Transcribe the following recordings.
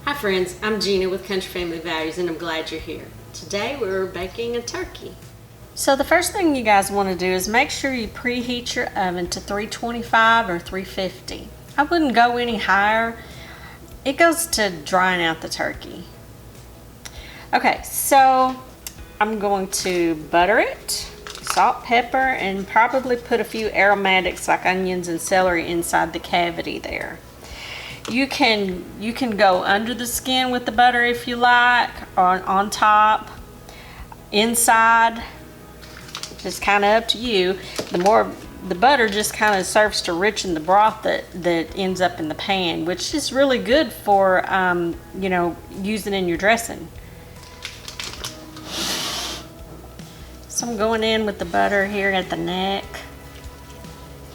Hi friends, I'm Gina with Country Family Values and I'm glad you're here. Today we're baking a turkey. So the first thing you guys want to do is make sure you preheat your oven to 325 or 350. I wouldn't go any higher. It goes to drying out the turkey. Okay, so I'm going to butter it, salt, pepper, and probably put a few aromatics like onions and celery inside the cavity there. You can go under the skin with the butter if you like, or on top, inside, just kind of up to you. The butter just kind of serves to richen the broth that ends up in the pan, which is really good for using in your dressing. So I'm going in with the butter here at the neck.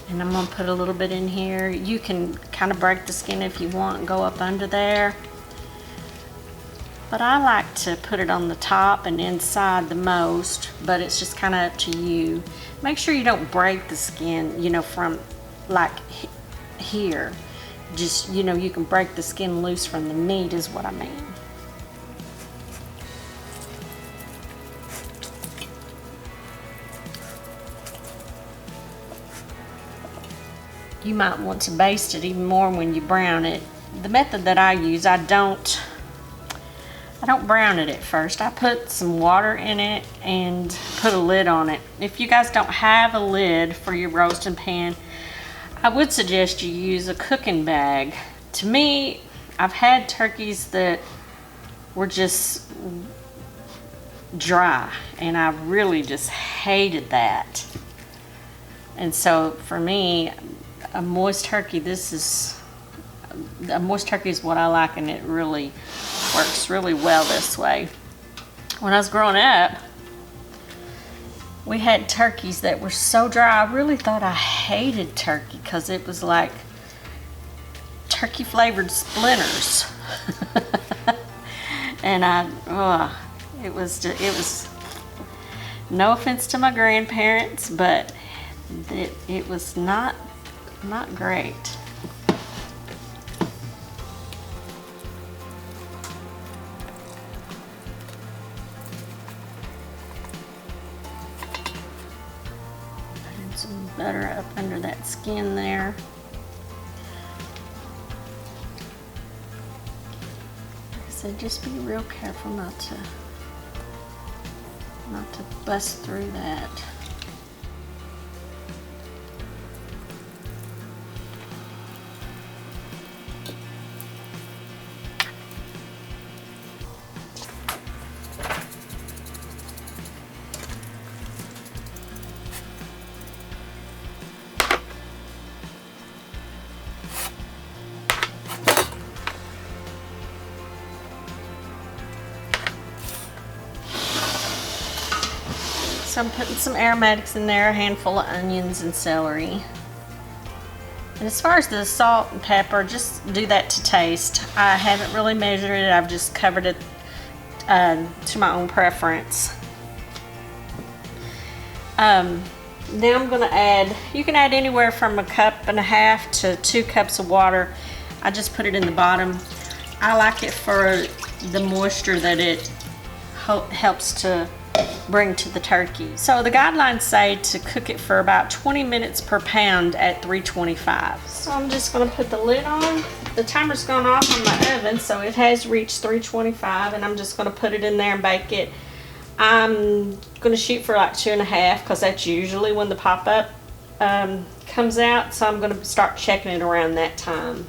And I'm going to put a little bit in here. You can kind of break the skin if you want and go up under there. But I like to put it on the top and inside the most, but it's just kind of up to you. Make sure you don't break the skin, from like here. Just, you can break the skin loose from the meat is what I mean. You might want to baste it even more when you brown it. The method that I use, I don't brown it at first. I put some water in it and put a lid on it. If you guys don't have a lid for your roasting pan, I would suggest you use a cooking bag. To me, I've had turkeys that were just dry, and I really just hated that. And so for me, a moist turkey is what I like, and it really works really well this way. When I was growing up, we had turkeys that were so dry. I really thought I hated turkey because it was like turkey flavored splinters. And it was no offense to my grandparents, but it was not great. Putting some butter up under that skin there. Like I said, just be real careful not to bust through that. So I'm putting some aromatics in there, a handful of onions and celery. And as far as the salt and pepper, just do that to taste. I haven't really measured it, I've just covered it to my own preference. Now I'm gonna add, you can add anywhere from 1.5 cups to 2 cups of water. I just put it in the bottom. I like it for the moisture that it helps to bring to the turkey. So the guidelines say to cook it for about 20 minutes per pound at 325. So I'm just going to put the lid on. The timer's gone off on my oven, so it has reached 325, and I'm just going to put it in there and bake it. I'm going to shoot for like 2.5 because that's usually when the pop-up comes out, so I'm going to start checking it around that time.